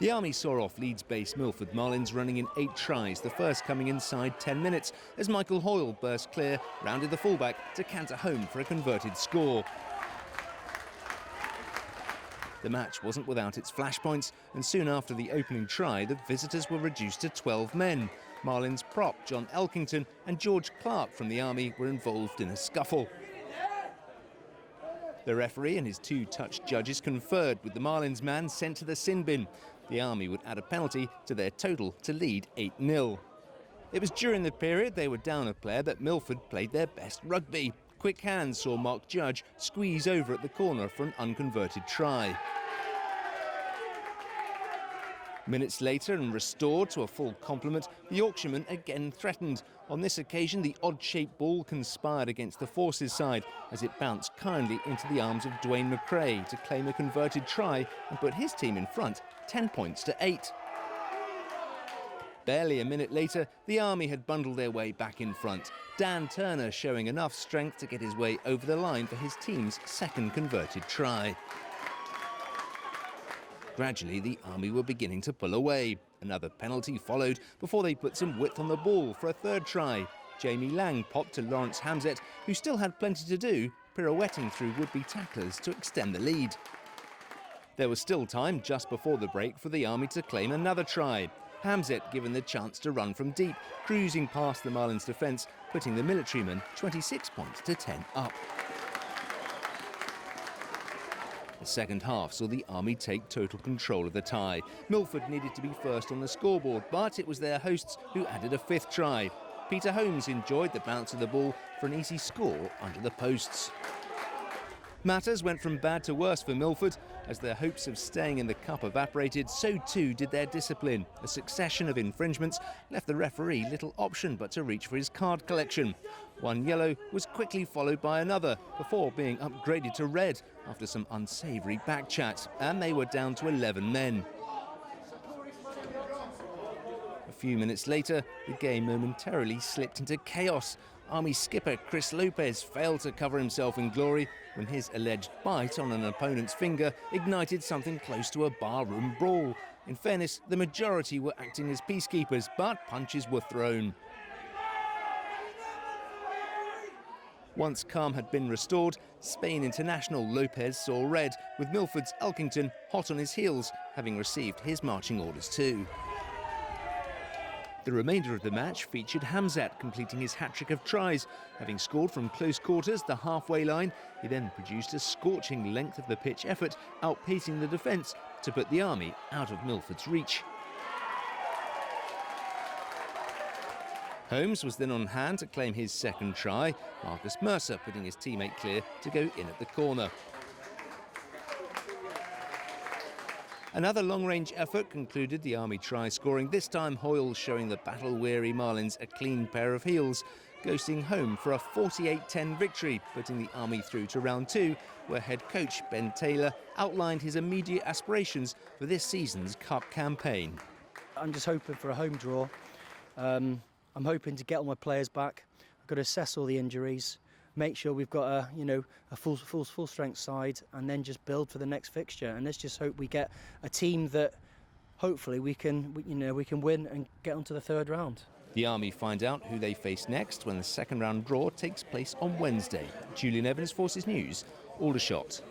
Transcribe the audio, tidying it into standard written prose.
The Army saw off Leeds-based Milford Marlins, running in 8 tries, the first coming inside 10 minutes, as Michael Hoyle burst clear, rounded the fullback to canter home for a converted score. The match wasn't without its flashpoints, and soon after the opening try, the visitors were reduced to 12 men. Marlins prop John Elkington and George Clark from the Army were involved in a scuffle. The referee and his 2 touch judges conferred with the Marlins man sent to the sin bin. The Army would add a penalty to their total to lead 8-0. It was during the period they were down a player that Milford played their best rugby. Quick hands saw Mark Judge squeeze over at the corner for an unconverted try. Minutes later, and restored to a full complement, the Yorkshireman again threatened. On this occasion, the odd-shaped ball conspired against the Forces side as it bounced kindly into the arms of Dwayne McRae to claim a converted try and put his team in front 10 points to 8. Barely a minute later, the Army had bundled their way back in front. Dan Turner showing enough strength to get his way over the line for his team's second converted try. Gradually, the Army were beginning to pull away. Another penalty followed before they put some width on the ball for a third try. Jamie Lang popped to Lawrence Hamzett, who still had plenty to do, pirouetting through would-be tacklers to extend the lead. There was still time just before the break for the Army to claim another try. Hamzett given the chance to run from deep, cruising past the Marlins defence, putting the militarymen 26 points to 10 up. The second half saw the Army take total control of the tie. Milford needed to be first on the scoreboard, but it was their hosts who added a 5th try. Peter Holmes enjoyed the bounce of the ball for an easy score under the posts. Matters went from bad to worse for Milford. As their hopes of staying in the cup evaporated, so too did their discipline. A succession of infringements left the referee little option but to reach for his card collection. One yellow was quickly followed by another before being upgraded to red after some unsavoury backchat, and they were down to 11 men. A few minutes later, the game momentarily slipped into chaos. Army skipper Chris Lopez failed to cover himself in glory when his alleged bite on an opponent's finger ignited something close to a barroom brawl. In fairness, the majority were acting as peacekeepers, but punches were thrown. Once calm had been restored, Spain international Lopez saw red, with Milford's Elkington hot on his heels, having received his marching orders too. The remainder of the match featured Hamzett completing his hat-trick of tries. Having scored from close quarters, the halfway line, he then produced a scorching length of the pitch effort, outpacing the defence to put the Army out of Milford's reach. Holmes was then on hand to claim his second try, Marcus Mercer putting his teammate clear to go in at the corner. Another long-range effort concluded the Army try scoring, this time Hoyle showing the battle-weary Marlins a clean pair of heels, ghosting home for a 48-10 victory, putting the Army through to round 2, where head coach Ben Taylor outlined his immediate aspirations for this season's Cup campaign. I'm just hoping for a home draw. I'm hoping to get all my players back. I've got to assess all the injuries, make sure we've got a full strength side, and then just build for the next fixture. And let's just hope we get a team that hopefully we can win and get onto the third round. The Army find out who they face next when the second round draw takes place on Wednesday. Julian Evans, Forces News, Aldershot.